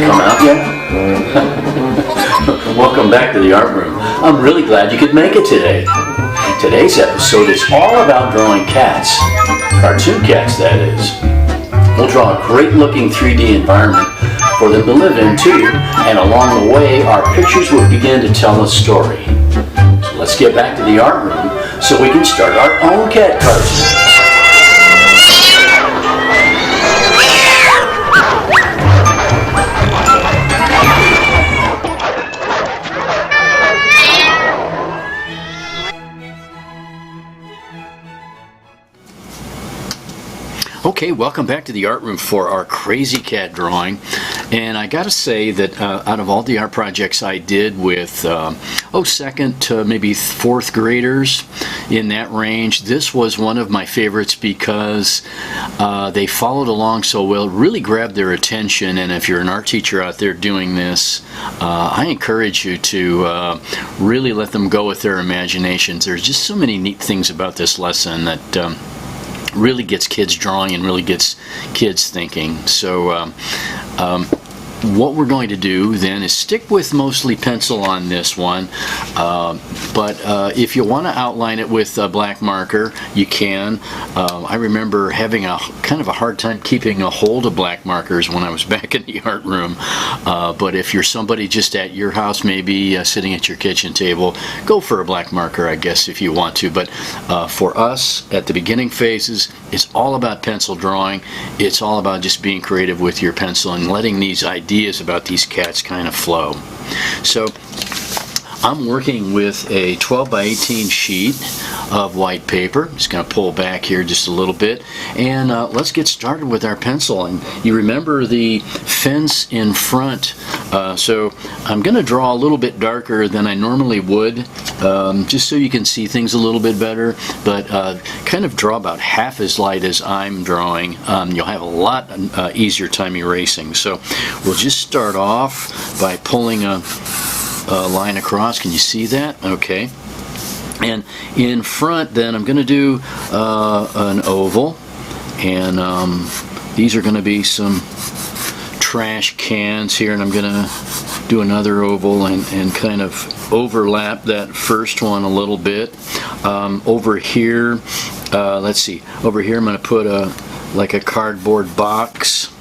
come out yet? Welcome back to the art room. I'm really glad you could make it today. Today's episode is all about drawing cats. Cartoon cats, that is. We'll draw a great looking 3D environment for them to live in too, and along the way our pictures will begin to tell a story. So let's get back to the art room so we can start our own cat cartoon. Okay, welcome back to the art room for our crazy cat drawing. And I gotta say that out of all the art projects I did with second to maybe fourth graders, in that range, this was one of my favorites because they followed along so well, really grabbed their attention. And if you're an art teacher out there doing this, I encourage you to really let them go with their imaginations. There's just so many neat things about this lesson that really gets kids drawing and really gets kids thinking. So what we're going to do then is stick with mostly pencil on this one, but if you want to outline it with a black marker, you can. I remember having a kind of a hard time keeping a hold of black markers when I was back in the art room, but if you're somebody just at your house, maybe sitting at your kitchen table, go for a black marker, I guess, if you want to. But for us, at the beginning phases, it's all about pencil drawing. It's all about just being creative with your pencil and letting these ideas about these cats kind of flow. So I'm working with a 12 by 18 sheet of white paper. Just going to pull back here just a little bit, and let's get started with our pencil. And you remember the fence in front, so I'm going to draw a little bit darker than I normally would, just so you can see things a little bit better, but kind of draw about half as light as I'm drawing. You'll have a lot easier time erasing. So we'll just start off by pulling a line across. Can you see that? Okay. And in front then I'm going to do an oval, and these are going to be some trash cans here, and I'm going to do another oval and kind of overlap that first one a little bit. Over here, let's see, over here I'm going to put like a cardboard box.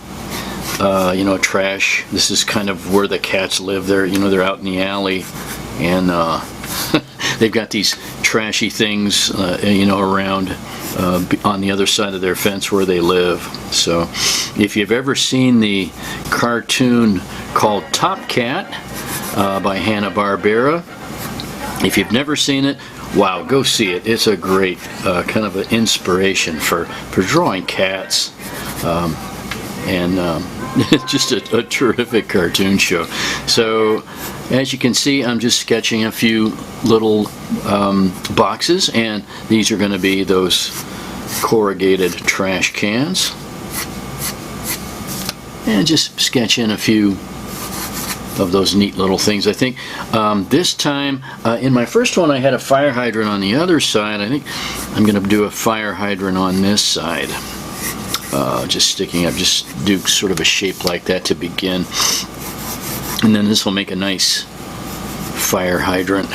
Trash. This is kind of where the cats live. They're out in the alley, and they've got these trashy things, around on the other side of their fence where they live. So, if you've ever seen the cartoon called Top Cat by Hanna-Barbera, if you've never seen it, wow, go see it. It's a great kind of an inspiration for drawing cats. It's just a terrific cartoon show. So as you can see, I'm just sketching a few little boxes, and these are going to be those corrugated trash cans, and just sketch in a few of those neat little things. I think this time, in my first one I had a fire hydrant on the other side. I think I'm going to do a fire hydrant on this side. Just sticking up, just do sort of a shape like that to begin, and then this will make a nice fire hydrant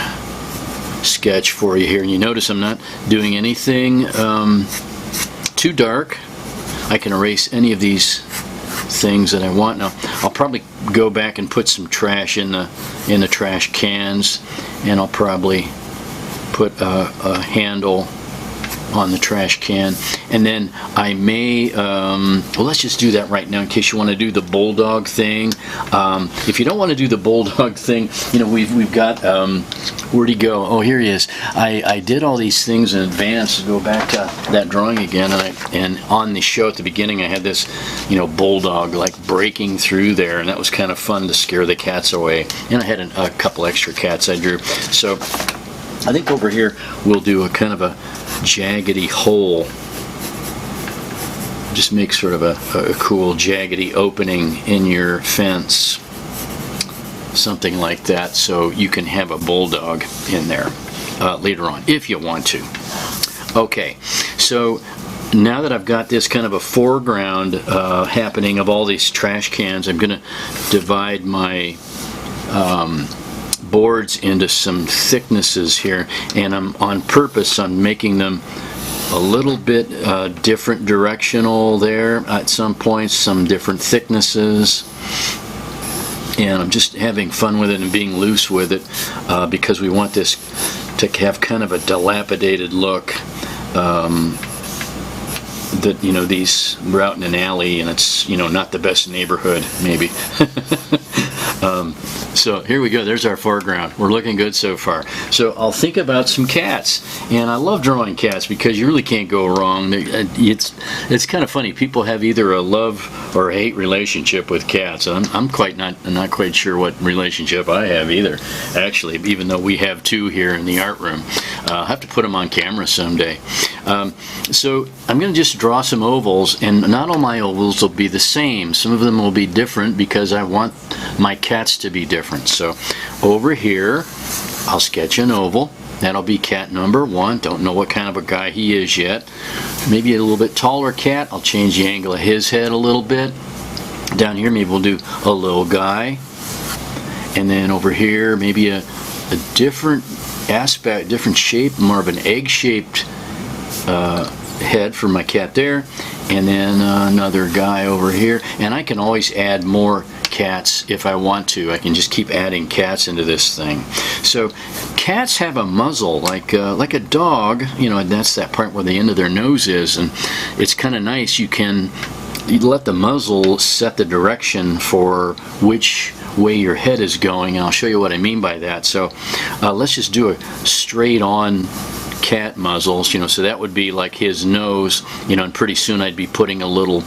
sketch for you here. And you notice I'm not doing anything too dark. I can erase any of these things that I want. Now I'll probably go back and put some trash in the trash cans, and I'll probably put a handle on the trash can, and then I may let's just do that right now in case you want to do the bulldog thing. If you don't want to do the bulldog thing, we've got where'd he go? Oh, here he is. I did all these things in advance. Go back to that drawing again, and on the show at the beginning I had this bulldog like breaking through there, and that was kind of fun to scare the cats away, and I had a couple extra cats I drew. So I think over here we'll do a kind of a jaggedy hole. Just make sort of a cool jaggedy opening in your fence, something like that, so you can have a bulldog in there later on if you want to. Okay, so now that I've got this kind of a foreground happening of all these trash cans, I'm going to divide my boards into some thicknesses here, and I'm on purpose, I'm making them a little bit different directional there at some points, some different thicknesses, and I'm just having fun with it and being loose with it because we want this to have kind of a dilapidated look. That, you know, we're out in an alley and it's, you know, not the best neighborhood maybe. So here we go, there's our foreground. We're looking good so far. So I'll think about some cats, and I love drawing cats because you really can't go wrong. It's kind of funny. People have either a love or a hate relationship with cats. I'm not quite sure what relationship I have either, actually, even though we have two here in the art room. I'll have to put them on camera someday. So I'm going to just draw some ovals, and not all my ovals will be the same. Some of them will be different because I want my cats to be different. So over here, I'll sketch an oval. That'll be cat number 1. Don't know what kind of a guy he is yet. Maybe a little bit taller cat. I'll change the angle of his head a little bit. Down here, maybe we'll do a little guy. And then over here, maybe a different aspect, different shape, more of an egg-shaped head for my cat there. And then another guy over here. And I can always add more cats if I want to. I can just keep adding cats into this thing. So cats have a muzzle like a dog, you know, and that's that part where the end of their nose is, and it's kind of nice. You let the muzzle set the direction for which way your head is going, and I'll show you what I mean by that. So let's just do a straight on cat muzzles, you know, so that would be like his nose, you know, and pretty soon I'd be putting a little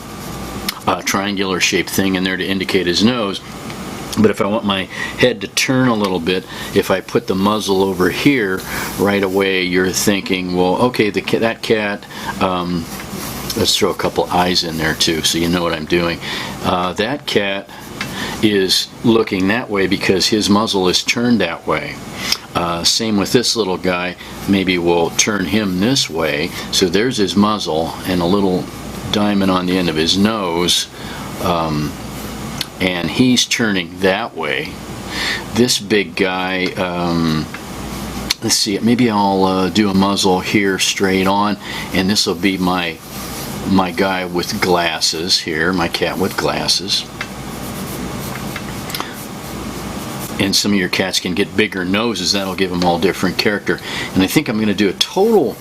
triangular shaped thing in there to indicate his nose. But if I want my head to turn a little bit, if I put the muzzle over here, right away you're thinking, well, okay, that cat, let's throw a couple eyes in there too so you know what I'm doing. That cat is looking that way because his muzzle is turned that way. Same with this little guy. Maybe we'll turn him this way. So there's his muzzle and a little diamond on the end of his nose, and he's turning that way. This big guy, let's see, maybe I'll do a muzzle here straight on, and this will be my guy with glasses here, my cat with glasses. And some of your cats can get bigger noses. That'll give them all different character. And I think I'm going to do a total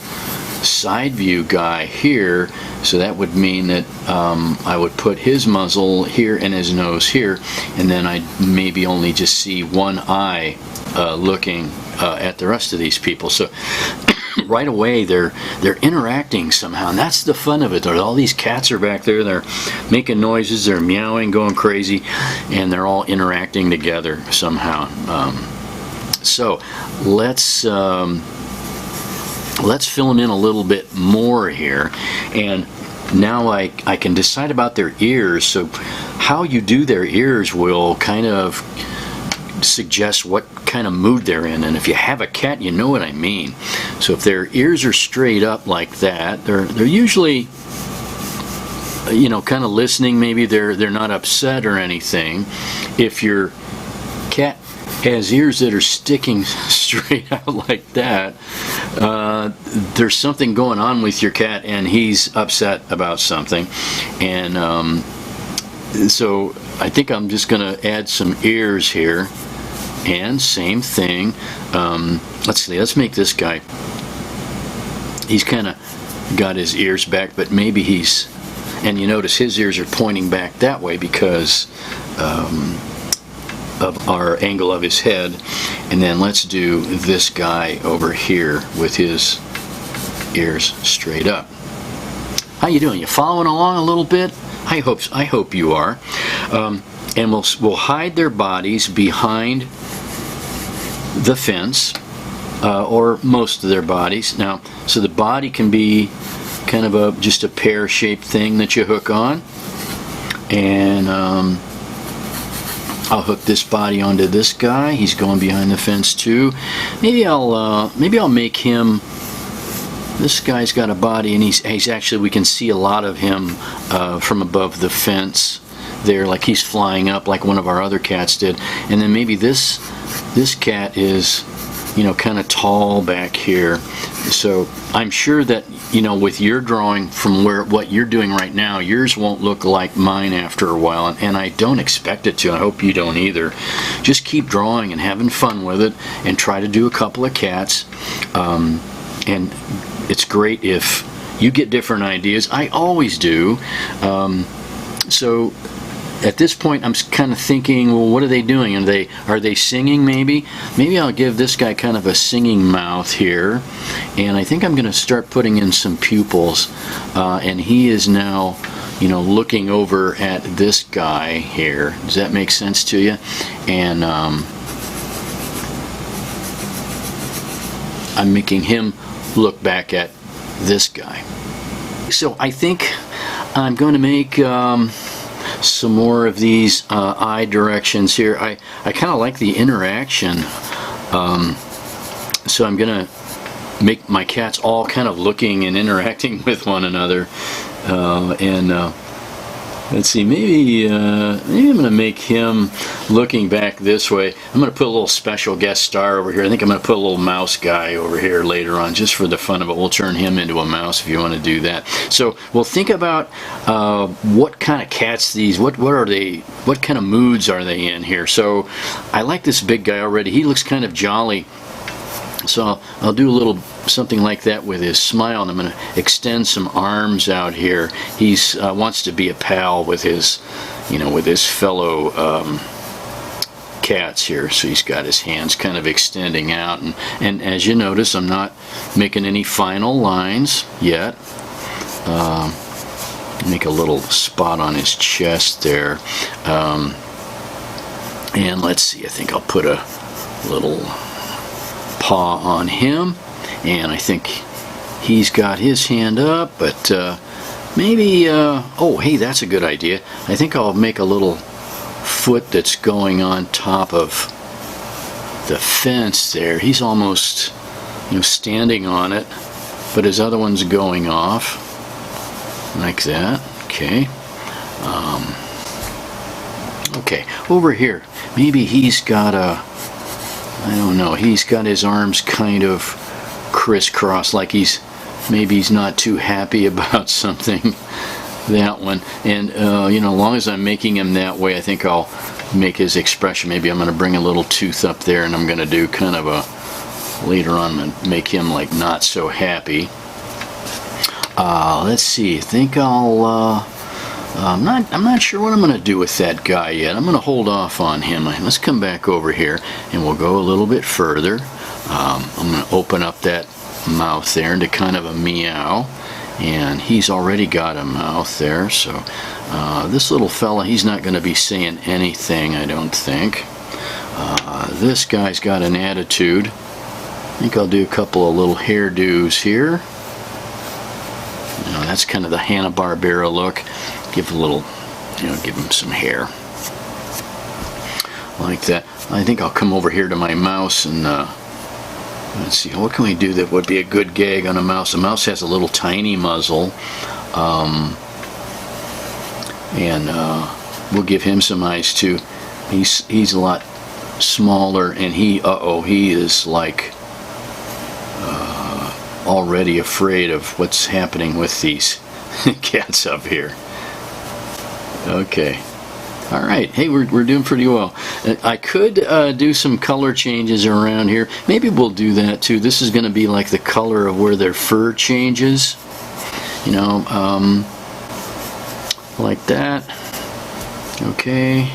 side view guy here, so that would mean that I would put his muzzle here and his nose here, and then I'd maybe only just see one eye looking at the rest of these people. So right away they're interacting somehow, and that's the fun of it. All these cats are back there, they're making noises, they're meowing, going crazy, and they're all interacting together somehow. So let's fill them in a little bit more here, and now I can decide about their ears. So how you do their ears will kind of suggest what kind of mood they're in, and if you have a cat, you know what I mean. So if their ears are straight up like that, they're usually, you know, kind of listening. Maybe they're not upset or anything. If your cat has ears that are sticking straight out like that, there's something going on with your cat and he's upset about something. And so I think I'm just going to add some ears here, and same thing. Let's see, let's make this guy, he's kind of got his ears back, but maybe and you notice his ears are pointing back that way because of our angle of his head. And then let's do this guy over here with his ears straight up. How you doing? You following along a little bit? I hope you are. And we'll hide their bodies behind the fence, or most of their bodies. Now, so the body can be kind of just a pear-shaped thing that you hook on, and I'll hook this body onto this guy. He's going behind the fence too. Maybe I'll make him this guy's got a body, and he's actually, we can see a lot of him from above the fence there, like he's flying up like one of our other cats did. And then maybe this cat is, you know, kind of tall back here. So I'm sure that, you know, with your drawing from what you're doing right now, yours won't look like mine after a while, and I don't expect it to. I hope you don't either. Just keep drawing and having fun with it, and try to do a couple of cats. And it's great if you get different ideas. I always do. So at this point, I'm kind of thinking, well, what are they doing? Are they singing maybe? Maybe I'll give this guy kind of a singing mouth here. And I think I'm going to start putting in some pupils. And he is now, you know, looking over at this guy here. Does that make sense to you? And I'm making him look back at this guy. So I think I'm going to make some more of these eye directions here. I kind of like the interaction, so I'm gonna make my cats all kind of looking and interacting with one another. Let's see, maybe I'm gonna make him looking back this way. I'm gonna put a little special guest star over here. I think I'm gonna put a little mouse guy over here later on, just for the fun of it. We'll turn him into a mouse if you want to do that. So we'll think about what kind of cats these, what are they, what kind of moods are they in here. So I like this big guy already. He looks kind of jolly. So I'll do a little something like that with his smile, and I'm going to extend some arms out here. He's wants to be a pal with his, you know, with his fellow cats here. So he's got his hands kind of extending out, and as you notice, I'm not making any final lines yet. Make a little spot on his chest there, and let's see. I think I'll put a little paw on him, and I think he's got his hand up, but maybe oh, hey, that's a good idea. I think I'll make a little foot that's going on top of the fence there. He's almost, you know, standing on it, but his other one's going off like that. Okay. Okay, over here, maybe he's got a, I don't know, he's got his arms kind of crisscrossed, like maybe he's not too happy about something. That one. And you know, as long as I'm making him that way, I think I'll make his expression. Maybe I'm going to bring a little tooth up there, and I'm going to do kind of a, later on, I'm going to make him like not so happy. Let's see, I think I'll I'm not sure what I'm going to do with that guy yet. I'm going to hold off on him. Let's come back over here, and we'll go a little bit further. I'm going to open up that mouth there into kind of a meow, and he's already got a mouth there. So this little fella, he's not going to be saying anything, I don't think. This guy's got an attitude. I think I'll do a couple of little hairdos here. That's kind of the Hanna-Barbera look. Give a little, you know, give him some hair like that. I think I'll come over here to my mouse and let's see, what can we do that would be a good gag on a mouse? A mouse has a little tiny muzzle, and we'll give him some eyes too. He's a lot smaller, and he is like already afraid of what's happening with these cats up here. Okay. All right. Hey, we're doing pretty well. I could do some color changes around here. Maybe we'll do that too. This is going to be like the color of where their fur changes. You know, like that. Okay.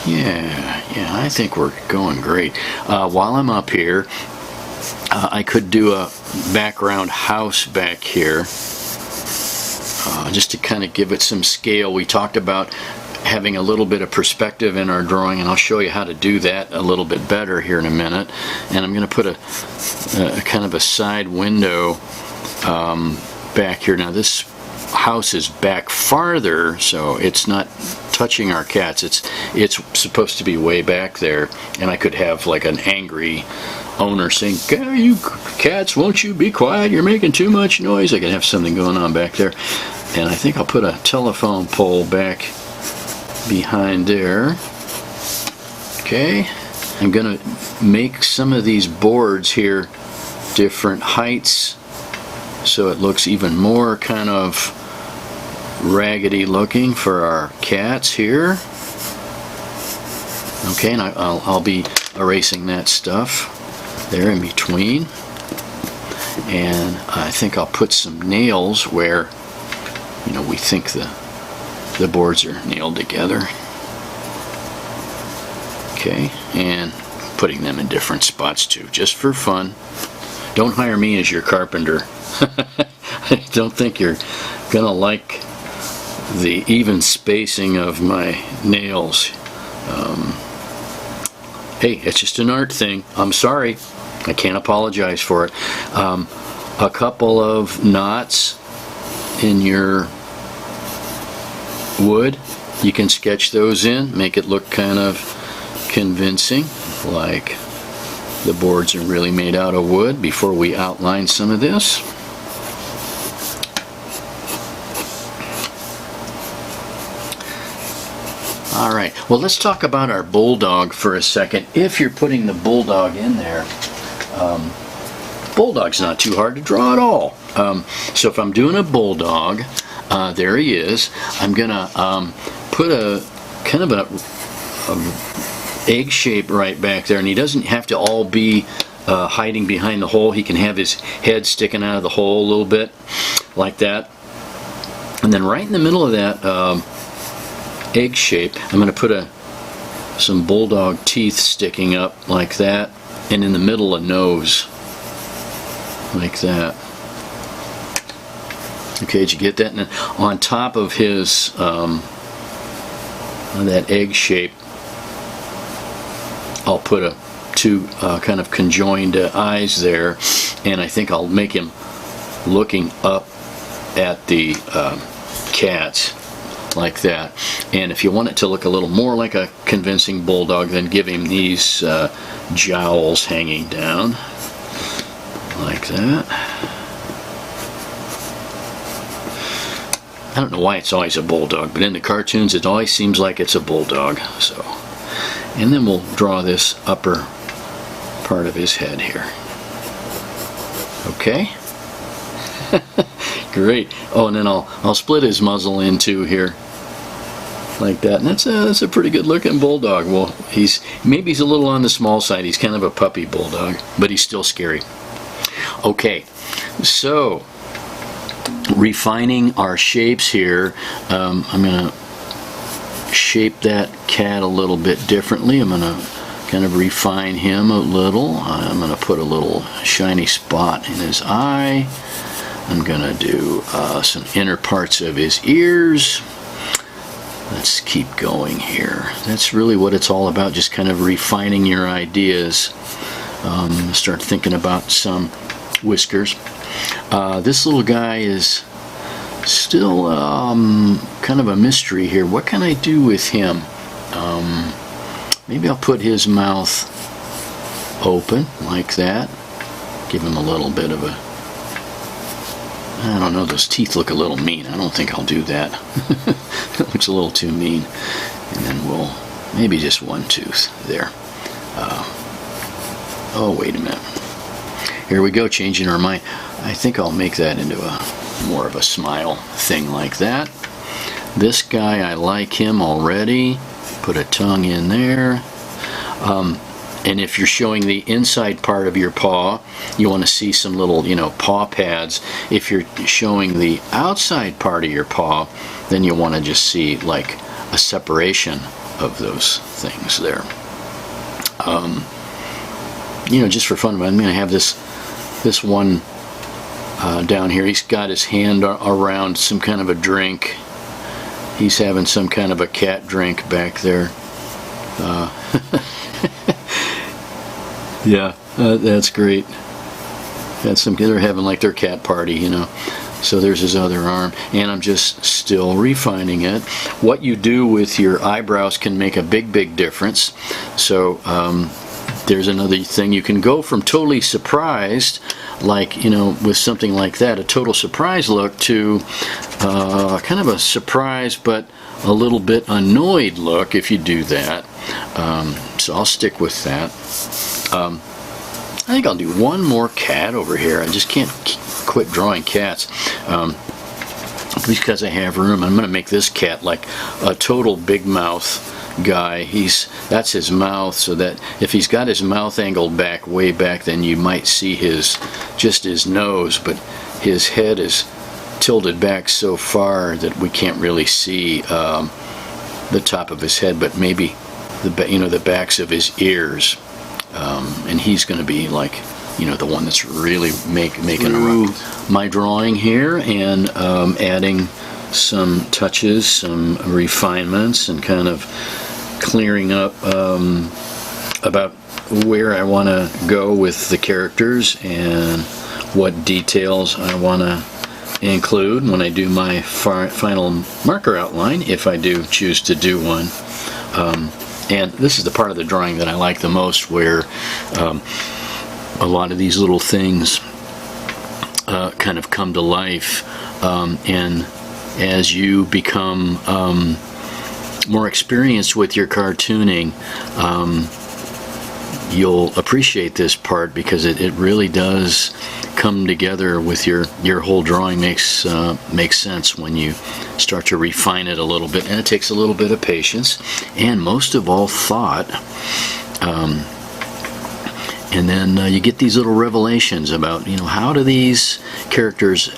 Yeah, I think we're going great. While I'm up here, I could do a background house back here. Just to kind of give it some scale. We talked about having a little bit of perspective in our drawing, and I'll show you how to do that a little bit better here in a minute. And I'm going to put a kind of a side window back here. Now this house is back farther, so it's not touching our cats. It's supposed to be way back there, and I could have like an angry owner saying, "You cats, won't you be quiet? You're making too much noise." I could have something going on back there. And I think I'll put a telephone pole back behind there. Okay. I'm going to make some of these boards here different heights so it looks even more kind of raggedy looking for our cats here. Okay, and I'll be erasing that stuff there in between. And I think I'll put some nails where, you know, we think the boards are nailed together. Okay, and putting them in different spots too, just for fun. Don't hire me as your carpenter. I don't think you're gonna like the even spacing of my nails. Hey, it's just an art thing. I'm sorry. I can't apologize for it. A couple of knots in your wood, you can sketch those in, make it look kind of convincing, like the boards are really made out of wood before we outline some of this. Alright, well, let's talk about our bulldog for a second. If you're putting the bulldog in there, bulldog's not too hard to draw at all. So if I'm doing a bulldog, there he is. I'm gonna put a kind of a egg shape right back there, and he doesn't have to all be hiding behind the hole. He can have his head sticking out of the hole a little bit, like that. And then right in the middle of that egg shape, I'm going to put some bulldog teeth sticking up like that, and in the middle a nose like that. Okay, did you get that? And then on top of his that egg shape, I'll put two kind of conjoined eyes there, and I think I'll make him looking up at the cats like that. And if you want it to look a little more like a convincing bulldog, then give him these jowls hanging down like that. I don't know why it's always a bulldog, but in the cartoons it always seems like it's a bulldog. So, and then we'll draw this upper part of his head here. Okay. Great. Oh, and then I'll split his muzzle in two here, like that. And that's a pretty good looking bulldog. Well, maybe he's a little on the small side. He's kind of a puppy bulldog, but he's still scary. Okay, so refining our shapes here. I'm gonna shape that cat a little bit differently. I'm gonna kind of refine him a little. I'm gonna put a little shiny spot in his eye. I'm gonna do some inner parts of his ears. Let's keep going here. That's really what it's all about, just kind of refining your ideas. Start thinking about some whiskers. This little guy is still kind of a mystery here. What can I do with him? Maybe I'll put his mouth open like that. Give him a little bit of a... I don't know, those teeth look a little mean. I don't think I'll do that. It looks a little too mean. And then we'll, maybe just one tooth there. Oh, wait a minute. Here we go, changing our mind. I think I'll make that into more of a smile thing like that. This guy, I like him already. Put a tongue in there. And if you're showing the inside part of your paw, you want to see some little, paw pads. If you're showing the outside part of your paw, then you want to just see like a separation of those things there. Just for fun, I'm going to have this one down here. He's got his hand around some kind of a drink. He's having some kind of a cat drink back there. Yeah, that's great. They're having like their cat party, So there's his other arm, and I'm just still refining it. What you do with your eyebrows can make a big difference. So there's another thing. You can go from totally surprised, like, you know, with something like that, a total surprise look, to kind of a surprise but a little bit annoyed look if you do that. So I'll stick with that. I think I'll do one more cat over here. I just can't quit drawing cats. Because I have room, I'm going to make this cat like a total big mouth guy. That's his mouth, so that if he's got his mouth angled back, way back, then you might see just his nose, but his head is tilted back so far that we can't really see the top of his head, but maybe the backs of his ears. And he's going to be like, you know, the one that's really making my drawing here, and adding some touches, some refinements, and kind of clearing up about where I want to go with the characters and what details I want to include when I do my final marker outline, if I do choose to do one. And this is the part of the drawing that I like the most, where a lot of these little things kind of come to life, and as you become more experienced with your cartooning, you'll appreciate this part, because it really does come together with your whole drawing. Makes sense when you start to refine it a little bit, and it takes a little bit of patience, and most of all thought. And then you get these little revelations about, you know, how do these characters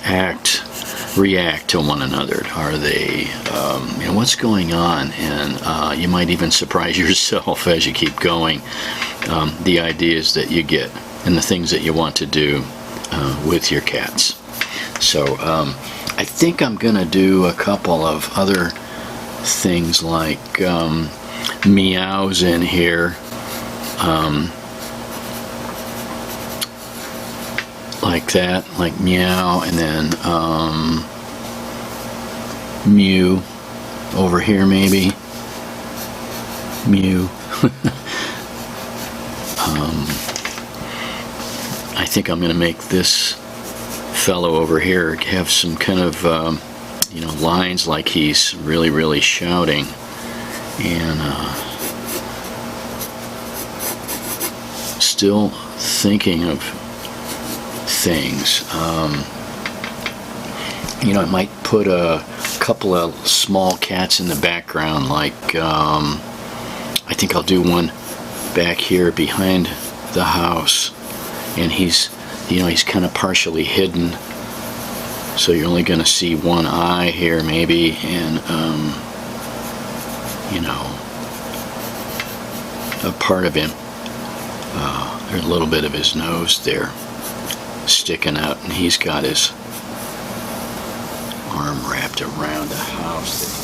react to one another? Are they, you know, what's going on? And you might even surprise yourself as you keep going, the ideas that you get and the things that you want to do with your cats. So I think I'm going to do a couple of other things, like meows in here. Like that, like meow, and then mew over here, maybe mew. I think I'm going to make this fellow over here have some kind of you know, lines like he's really, really shouting, and still thinking of things. You know, I might put a couple of small cats in the background, like I think I'll do one back here behind the house, and he's kind of partially hidden, so you're only going to see one eye here maybe, and you know, a part of him, there's a little bit of his nose there sticking out, and he's got his arm wrapped around the house.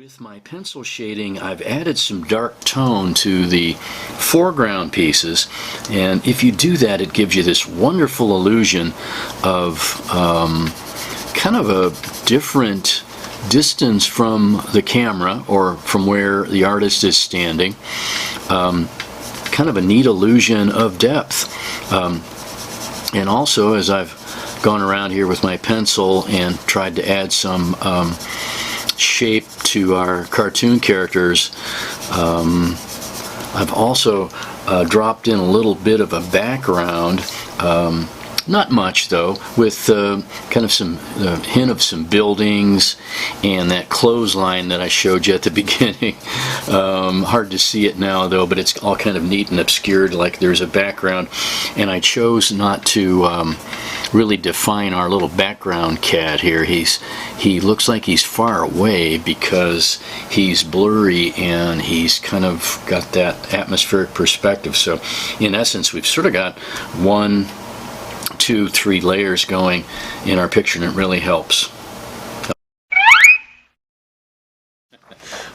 With my pencil shading, I've added some dark tone to the foreground pieces, and if you do that, it gives you this wonderful illusion of kind of a different distance from the camera or from where the artist is standing. Kind of a neat illusion of depth. And also, as I've gone around here with my pencil and tried to add some shape to our cartoon characters, I've also dropped in a little bit of a background, not much though, with kind of some hint of some buildings and that clothesline that I showed you at the beginning. Hard to see it now though, but it's all kind of neat and obscured, like there's a background, and I chose not to really define our little background cat here. He looks like he's far away because he's blurry and he's kind of got that atmospheric perspective. So in essence, we've sort of got 1, 2, 3 layers going in our picture, and it really helps.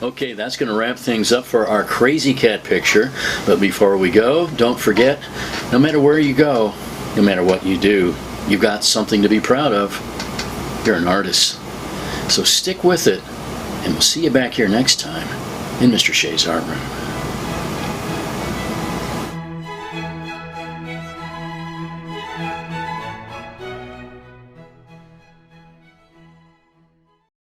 Okay, that's going to wrap things up for our crazy cat picture. But before we go, don't forget, no matter where you go, no matter what you do, you've got something to be proud of. You're an artist. So stick with it, and we'll see you back here next time in Mr. Shay's Art Room.